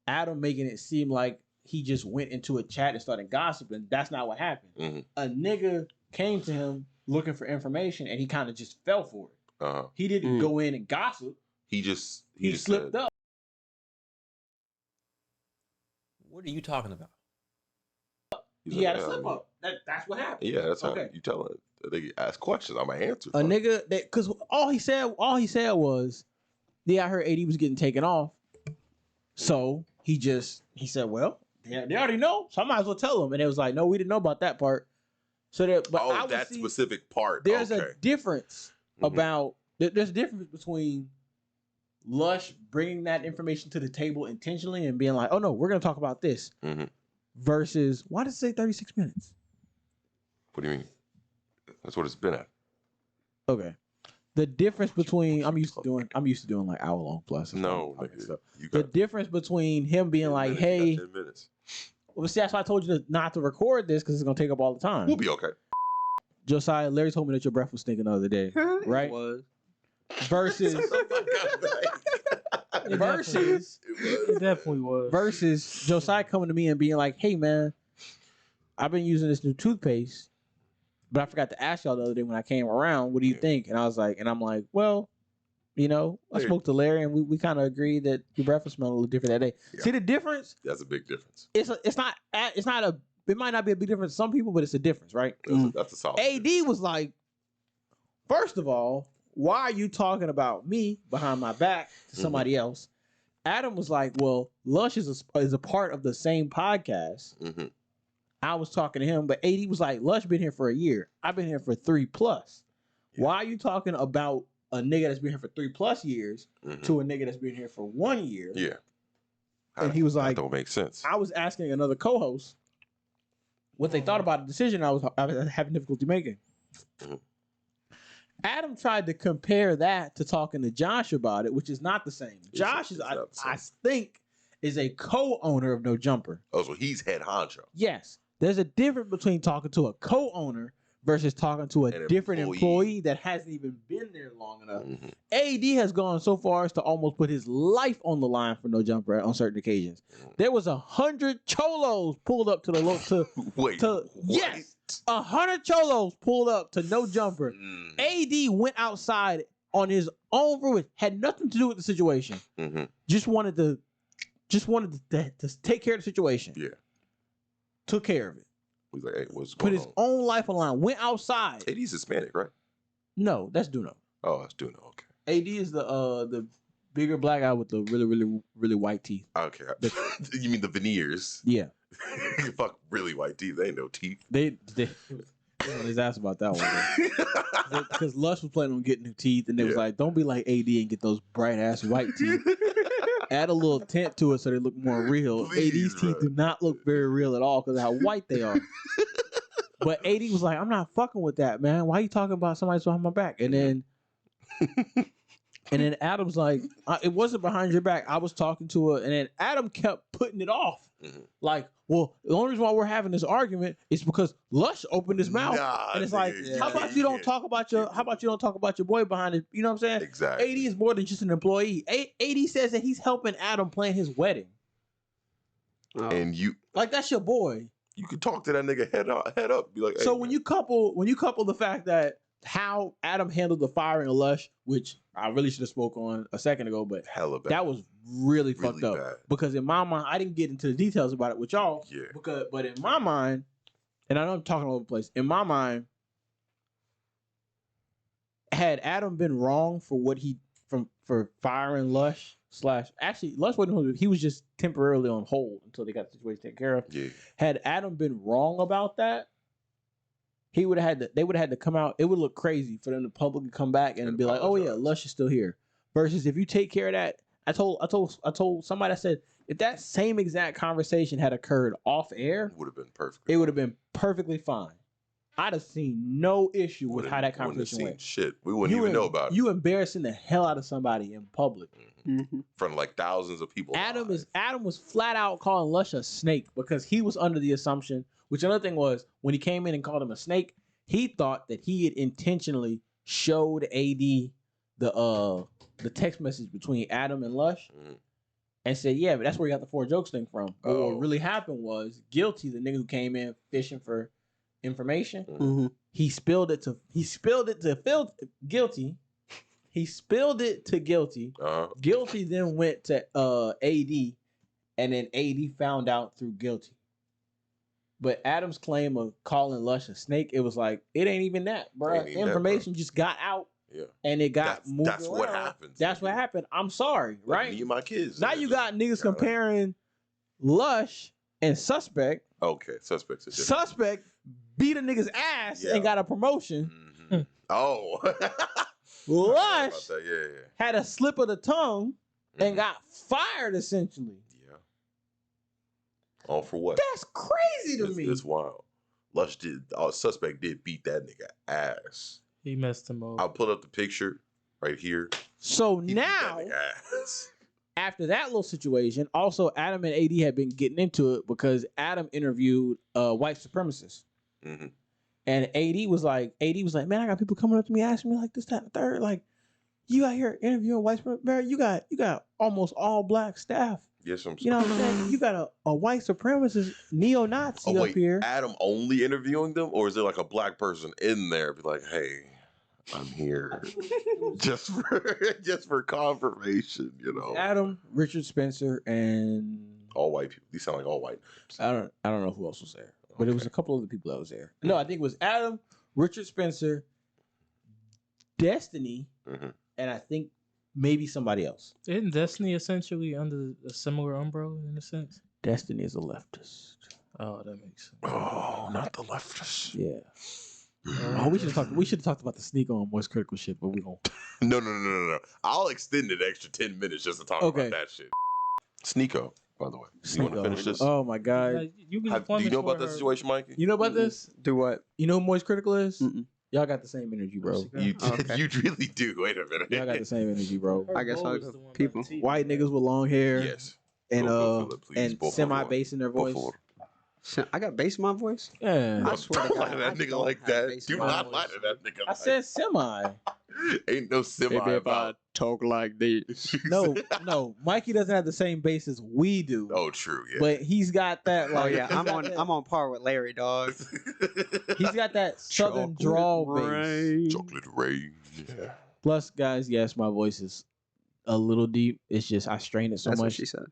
Adam making it seem like he just went into a chat and started gossiping. That's not what happened. A nigga came to him looking for information, and he kind of just fell for it. He didn't go in and gossip. He just slipped up. What are you talking about? He had a slip up. That's what happened. Yeah, that's how you tell it. They ask questions. I'm gonna answer. A nigga that because all he said was, "Yeah, I heard AD was getting taken off." So he said, "Well, yeah, they already know, so I might as well tell them." And it was like, "No, we didn't know about that part." So that, but that specific part. There's a difference about there's a difference between Lush bringing that information to the table intentionally and being like, "Oh no, we're gonna talk about this," versus why does it say 36 minutes? What do you mean? That's what it's been at. Okay. The difference between I'm used to doing like hour long plus. No, Okay, nigga, so you the got difference between him being 10 like, minutes, you "Hey," got 10 minutes. well, see, that's why I told you not to record this because it's gonna take up all the time. We'll be okay. Josiah, Larry told me that your breath was stinking the other day, right? It was. Versus It definitely was. versus Josiah coming to me and being like, "Hey, man, I've been using this new toothpaste, but I forgot to ask y'all the other day when I came around. What do you think?" And I'm like, "Well, you know, I spoke to Larry and we kind of agreed that your breath was smelling a little different that day." Yeah. See the difference? That's a big difference. It might not be a big difference to some people, but it's a difference, right? That's a solid. AD was like, first of all, why are you talking about me behind my back to somebody else? Adam was like, well, Lush is a part of the same podcast. Mm-hmm. I was talking to him, but AD was like, Lush been here for a year. I've been here for 3+. Yeah. Why are you talking about a nigga that's been here for 3+ years to a nigga that's been here for 1 year? Yeah. And he was like, that don't make sense. I was asking another co-host what they thought about the decision I was having difficulty making. Mm-hmm. Adam tried to compare that to talking to Josh about it, which is not the same. Josh is, I think, is a co-owner of No Jumper. Oh, so he's head honcho. Yes. There's a difference between talking to a co-owner versus talking to a different employee that hasn't even been there long enough. Mm-hmm. AD has gone so far as to almost put his life on the line for No Jumper on certain occasions. Mm-hmm. There was 100 cholos pulled up to the Wait. Yes. 100 cholos pulled up to No Jumper. AD went outside on his own fruit, had nothing to do with the situation. Mm-hmm. Just wanted to take care of the situation. Yeah. Took care of it. He's like, hey, what's going on? Put his own life on the line. Went outside. AD's Hispanic, right? No, that's Duno. Oh, that's Duno. Okay. AD is the bigger black guy with the really, really, really white teeth. Okay. You mean the veneers? Yeah. Fuck really white teeth. They ain't no teeth. They on his ass about that one. Because Lush was planning on getting new teeth, and they was like, don't be like AD and get those bright ass white teeth. Add a little tint to it so they look more real. Please, AD's teeth do not look very real at all because of how white they are. But AD was like, I'm not fucking with that, man. Why are you talking about somebody behind my back? And then Adam's like, it wasn't behind your back. I was talking to her. And then Adam kept putting it off. Mm-hmm. Like, well, the only reason why we're having this argument is because Lush opened his mouth. And it's like, how about you don't talk about your boy behind it? You know what I'm saying? Exactly. AD is more than just an employee. AD says that he's helping Adam plan his wedding. And that's your boy. You could talk to that nigga head up. Be like, hey, so man. when you couple the fact that how Adam handled the firing of Lush, which I really should have spoke on a second ago, but hella bad. That was really fucked up. Bad. Because in my mind, I didn't get into the details about it with y'all. Yeah. But in my mind, and I know I'm talking all over the place, in my mind, had Adam been wrong for what for firing Lush / actually Lush wasn't, he was just temporarily on hold until they got the situation taken care of. Yeah. Had Adam been wrong about that, they would have had to come out. It would look crazy for them to publicly come back and be like, "Oh yeah, Lush is still here." Versus if you take care of that, I told somebody, I said, if that same exact conversation had occurred off air, it would have been perfectly fine. I'd have seen no issue with how that conversation went. Shit, we wouldn't even know about it. You embarrassing the hell out of somebody in public. Mm-hmm. From like thousands of people. Adam was flat out calling Lush a snake because he was under the assumption, which another thing was, when he came in and called him a snake, he thought that he had intentionally showed AD the text message between Adam and Lush and said, yeah, but that's where he got the 4 jokes thing from. But what really happened was Guilty, the nigga who came in fishing for information, he spilled it to Guilty. He spilled it to Guilty. Guilty then went to AD, and then AD found out through Guilty. But Adam's claim of calling Lush a snake, it was like, it ain't even that, bro. Information just got out. Yeah. And it got moved That's around. What happens. That's what happened. I'm sorry, right? Me and my kids. Now you got niggas comparing Lush and Suspect. Okay, Suspect's a different. Suspect beat a nigga's ass and got a promotion. Mm-hmm. Oh. Lush had a slip of the tongue and got fired essentially. Yeah. All for what? That's crazy to me. It's wild. Suspect did beat that nigga ass. He messed him over. I'll put up the picture right here. So He beat now, that nigga ass. after that little situation, also Adam and AD had been getting into it because Adam interviewed white supremacists. Mm-hmm. And AD was like, man, I got people coming up to me asking me like this, that, and the third. Like, you out here interviewing white supremacists. You got almost all black staff. Yes, I'm You know what I'm saying? You got a white supremacist neo-Nazi up here. Adam only interviewing them, or is there like a black person in there? Be like, hey, I'm here just for confirmation, you know. Adam, Richard Spencer, and All white people. These sound like all white. I don't know who else was there, but it was a couple other people that was there. No, I think it was Adam, Richard Spencer, Destiny, and I think maybe somebody else. Isn't Destiny essentially under a similar umbrella in a sense? Destiny is a leftist. Oh, that makes sense. Oh, not the leftists. Yeah. Oh, we should have talked about the sneak on Moist Critical shit, but we gonna. No. I'll extend it extra 10 minutes just to talk about that shit. Sneeko, by the way. You want to finish this? Oh my god. Like, Do you know about that situation, Mikey? You know about this? Do what? You know who Moist Critical is? Mm-mm. Y'all got the same energy, bro. You Okay. you really do. Wait a minute. Y'all got the same energy, bro. I guess I'll go people. White niggas with long hair. Yes. And Go fill it, please. and Por semi favor. bass in their Por voice. favor. I got bass in my voice. Yeah. I swear to Don't lie God, to that I nigga don't like have that. bass Do in my not voice. lie to that nigga. I said semi. Ain't no semi about. talk like this. No. Mikey doesn't have the same bass as we do. Oh, true. Yeah. But he's got that Oh like yeah, I'm on par with Larry, dog. he's got that southern drawl bass. Chocolate rain. Yeah. Plus, guys, yes, my voice is a little deep. It's just I strain it so That's what much. she said.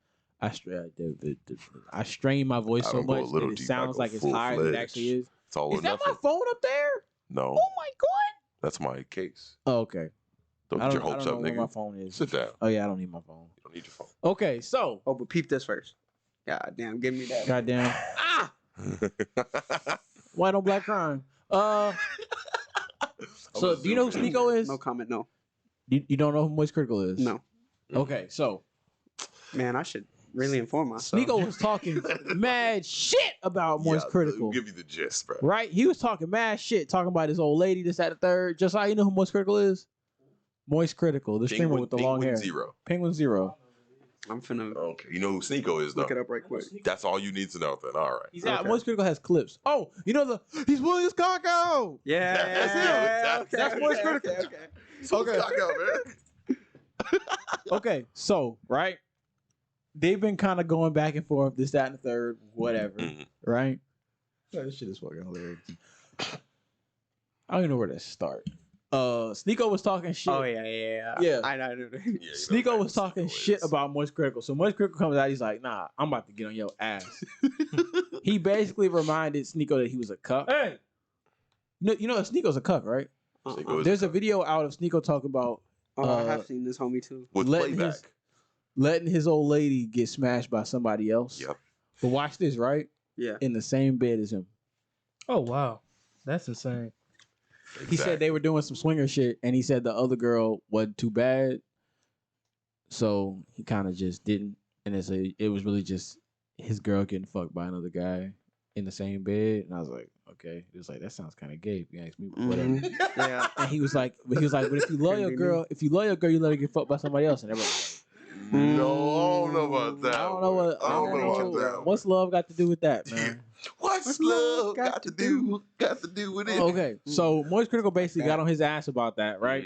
I strain my voice I so don't go a much little that it deep, sounds I go like it's higher than it actually is. It's all Is or that nothing. my phone up there? No, Oh my god! that's my case. Oh, okay. Don't I get don't, your I hopes don't up, know where my nigga. phone is. Sit down. Oh yeah, I don't need my phone. You don't need your phone. Okay, so Oh, but peep this first. God damn, give me that. goddamn. White on black crime. So do you know who Sneeko is? No comment. No. You don't know who Moist Critical is? No. Okay, so Man, I should really inform myself. Sneeko was talking mad shit about Moist Critical. Give you the gist, bro. Right? He was talking mad shit, talking about his old lady, this, that, the third. Just how you know who Moist Critical is? Moist Critical, the streamer with the long hair. Zero. Penguin Zero. I'm finna Okay, you know who Sneeko is, though. look it up right quick. That's all you need to know, then. All right. He's out. Okay. Moist Critical has clips. Oh, you know he's pulling his cock out. Yeah, That's him. That's Moist Critical. Okay. So Okay. talk out, man. Okay, so right, they've been kind of going back and forth, this, that, and the third, whatever. Mhm. Right? Oh, this shit is fucking hilarious. I don't even know where to start. Sneeko was talking shit. Oh yeah. Yeah. I know. Yeah, you know Sneeko who was talking Sneeko shit is. about Moist Critical. So Moist Critical comes out, he's like, nah, I'm about to get on your ass. He basically reminded Sneeko that he was a cuck. Hey, You know Sneeko's a cuck, right? Sneeko is There's a a video out of Sneeko talking about Oh, I have seen this homie too. with letting playback. letting his old lady get smashed by somebody else. Yep. But watch this, right? Yeah. In the same bed as him. oh wow, that's insane. He said they were doing some swinger shit, and he said the other girl wasn't too bad, so he kind of just didn't. And it was really just his girl getting fucked by another guy in the same bed. And I was like, okay. He was like, that sounds kind of gay. If you ask me, but whatever. Mhm. Yeah. And he was like, but if you love your girl, you let her get fucked by somebody else. And everyone's No, I don't know about like, that. I don't know what. I don't know about that. one. What's love got to do with that, man? What's love got to do? Got to do with it. Okay, so Moist Critical basically got on his ass about that, right?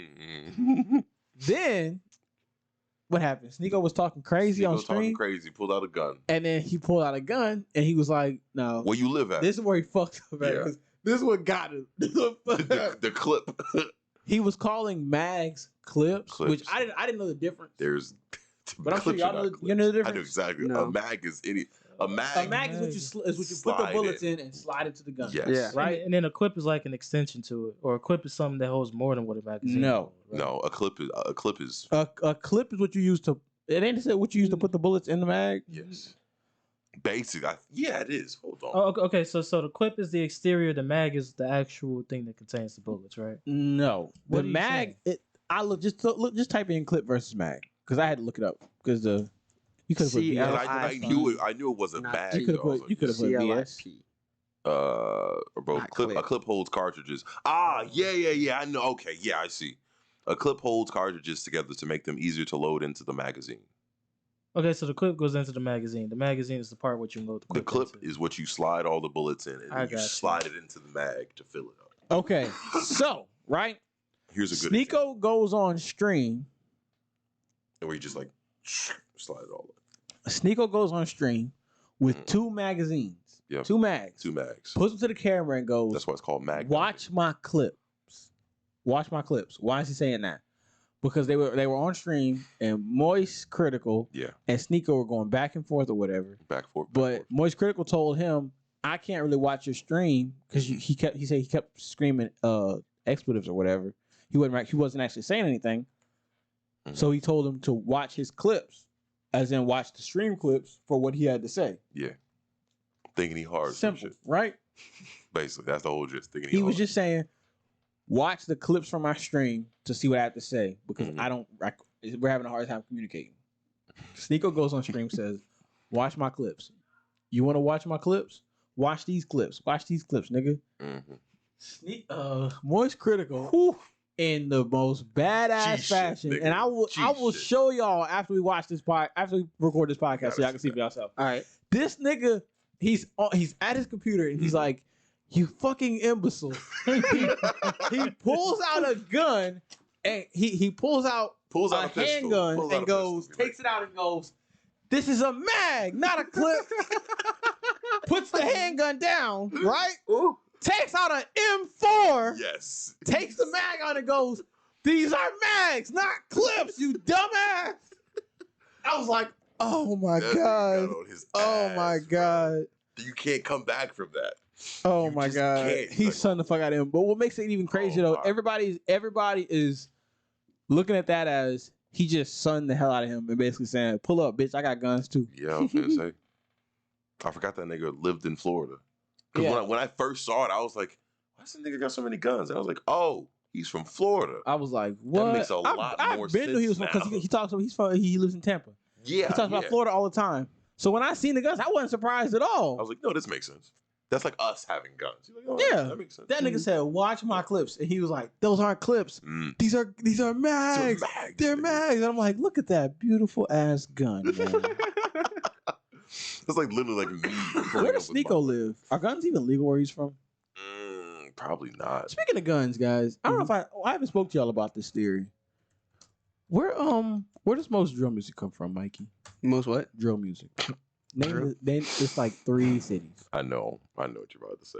Mhm. Then what happened? Sneeko was talking crazy on Sneeko talking stream, crazy. Pulled out a gun. and then he pulled out a gun, and he was like, "No, Where you live at? this is where he fucked up at. Yeah. 'Cause this is what got him." the clip. He was calling mags clips, which Clips. I didn't know the difference. There's. But I'm sure clips y'all are not know- clips. you know the I difference? know exactly. No. A mag is any. A mag. A mag is what you put the Slide bullets it. in and slide into the gun. Yes. Yeah. Right? And then a clip is like an extension to it, or a clip is something that holds more than what a magazine. No. holds, right? No, a clip is. A clip is what you use to. It ain't what you use to put the bullets in the mag. Yes. Basic. Yeah, it is. Hold on. Oh, okay. So the clip is the exterior. The mag is the actual thing that contains the bullets, right? No, What the are you mag. saying? Just type in clip versus mag because I had to look it up because you could have put CL. VS. I knew it. I knew it was a Not bag. You could have though. I was put like, you could have put VS. CLIP. Bro, a clip holds cartridges. Yeah. I know. Okay, yeah, I see. A clip holds cartridges together to make them easier to load into the magazine. Okay, so the clip goes into the magazine. The magazine is the part what you load the clip. The clip into. is what you slide all the bullets in, and then you slide it into the mag to fill it up. Okay, so right. Here's a good Sneeko example. goes on stream. And where you just like slide it all in. Sneeko goes on stream with 2 magazines. Yep. 2 mags. 2 mags. Puts them to the camera and goes, That's why it's called mag. watch my clips. Watch my clips. Why is he saying that? Because they were on stream and Moist Critical and Sneeko were going back and forth or whatever. Back and forth. But Moist Critical told him, I can't really watch your stream because he said he kept screaming expletives or whatever. He wasn't actually saying anything. Mm-hmm. So he told him to watch his clips, as in watch the stream clips for what he had to say. Yeah. Thinking he hard. Simple, right? Basically, that's the whole gist. Thinking he was just saying, watch the clips from my stream to see what I have to say because we're having a hard time communicating. Sneeko goes on stream, says, watch my clips. You want to watch my clips? Watch these clips. Watch these clips, nigga. Moist Critical in the most badass fashion. Nigga. And I will show y'all after we watch this after we record this podcast so y'all can see for yourself. All right. This nigga, he's at his computer and he's like, you fucking imbecile. He pulls out a gun and he pulls out a handgun and goes, takes it out and goes, this is a mag, not a clip. Puts the handgun down, right? Ooh. Takes out an M4. Yes. Takes the mag on and goes, these are mags, not clips, you dumbass. I was like, oh my God. Oh my God. You can't come back from that. Oh my God. He's sunned the fuck out of him. But what makes it even crazier though, everybody is looking at that as he just sunned the hell out of him and basically saying, pull up, bitch, I got guns too. Yeah, I was gonna say. I forgot that nigga lived in Florida. Because when I first saw it, I was like, why does this nigga got so many guns? And I was like, oh, he's from Florida. I was like, what? That makes a lot more sense. He was because he talks. He lives in Tampa. Yeah, he talks about Florida all the time. So when I seen the guns, I wasn't surprised at all. I was like, no, this makes sense. That's like us having guns. Like, oh, yeah, that makes sense. That nigga said, watch my clips, and he was like, those aren't clips. These are mags. They're mags. And I'm like, look at that beautiful ass gun, man. That's like literally like me. Where does Sneeko live? Are guns even legal where he's from? Probably not. Speaking of guns, guys, I don't know if I haven't spoke to y'all about this theory. Where does most drill music come from, Mikey? Most what? Drill music. Name it's like 3 cities. I know what you're about to say.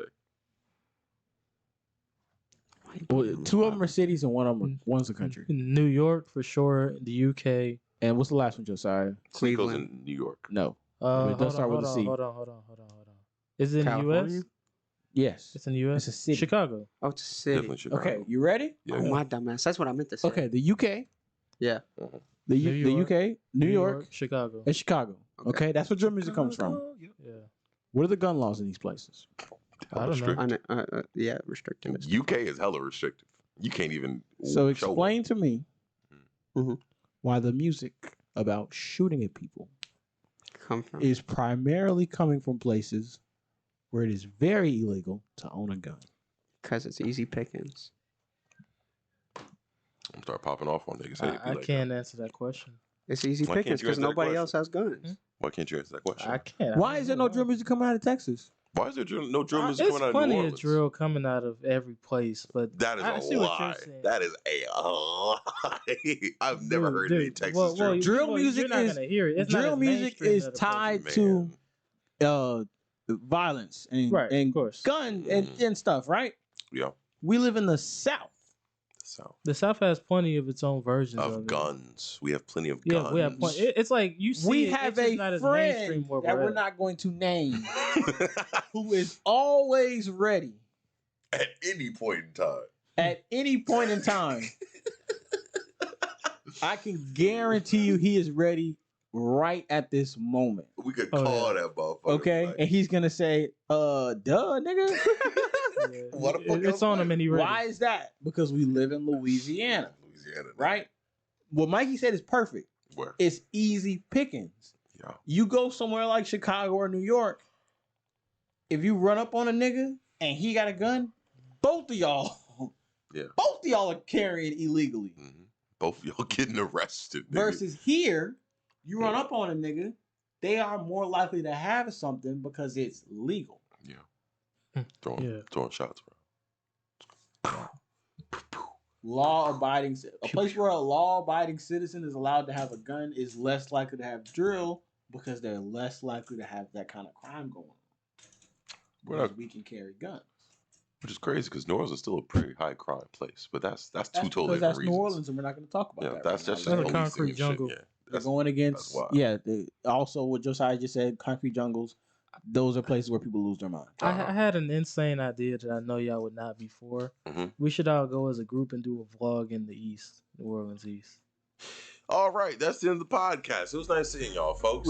Well, 2 of them are cities and one's a country. New York for sure. The UK. And what's the last one, Josiah? Cleveland, in New York. No. It does start with a C. Hold on. Is it in the U.S.? Yes. It's in the U.S.? It's a city. Chicago. Oh, it's a city. Definitely Chicago. Okay, you ready? Yeah. Oh, my dumbass. That's what I meant to say. Okay, the UK. Yeah. The UK, New York, Chicago. And Chicago. Okay, that's where drill music comes from. Yeah. What are the gun laws in these places? I don't know. Yeah, restricting it. UK is hella restrictive. You can't even. So explain to me why the music about shooting at people is primarily coming from places where it is very illegal to own a gun. Because it's easy pickings. I'm start popping off on niggas. I can't answer that question. It's easy pickings because nobody else has guns. Why can't you answer that question? I can't. Why is there no drill music coming out of Texas? Why is there no drill music coming out of New Orleans? It's plenty of drill coming out of every place, but that is a lie. That is a lie. I've never heard any Texas drill. Drill music drill music is tied to violence and gun and stuff, right? Yeah. We live in the South. The South has plenty of its own versions of guns. We have plenty of guns. Yeah, we have plenty. It's like you see. We have a friend that we're not going to name who is always ready at any point in time. At any point in time, I can guarantee you he is ready right at this moment. We could call that motherfucker. Okay, like, and he's gonna say, duh, nigga. What the fuck it's on him and he ready. Why is that? Because we live in Louisiana. Right? What Mikey said is perfect. Where? It's easy pickings. Yeah. You go somewhere like Chicago or New York, if you run up on a nigga and he got a gun, both of y'all are carrying illegally. Mm-hmm. Both of y'all getting arrested. Nigga. Versus here, you run up on a nigga, they are more likely to have something because it's legal. Yeah. Throwing shots around. Law-abiding, a place where a law-abiding citizen is allowed to have a gun is less likely to have drill because they're less likely to have that kind of crime going on. Because we can carry guns. Which is crazy because New Orleans is still a pretty high crime place, but that's two totally different reasons. That's New Orleans, and we're not going to talk about that. That's right just a concrete jungle. Shit. Yeah, they're going against. Also, what Josiah just said, concrete jungles. Those are places where people lose their mind. I had an insane idea that I know y'all would not be for. Mm-hmm. We should all go as a group and do a vlog in the East, New Orleans East. All right, that's the end of the podcast. It was nice seeing y'all, folks.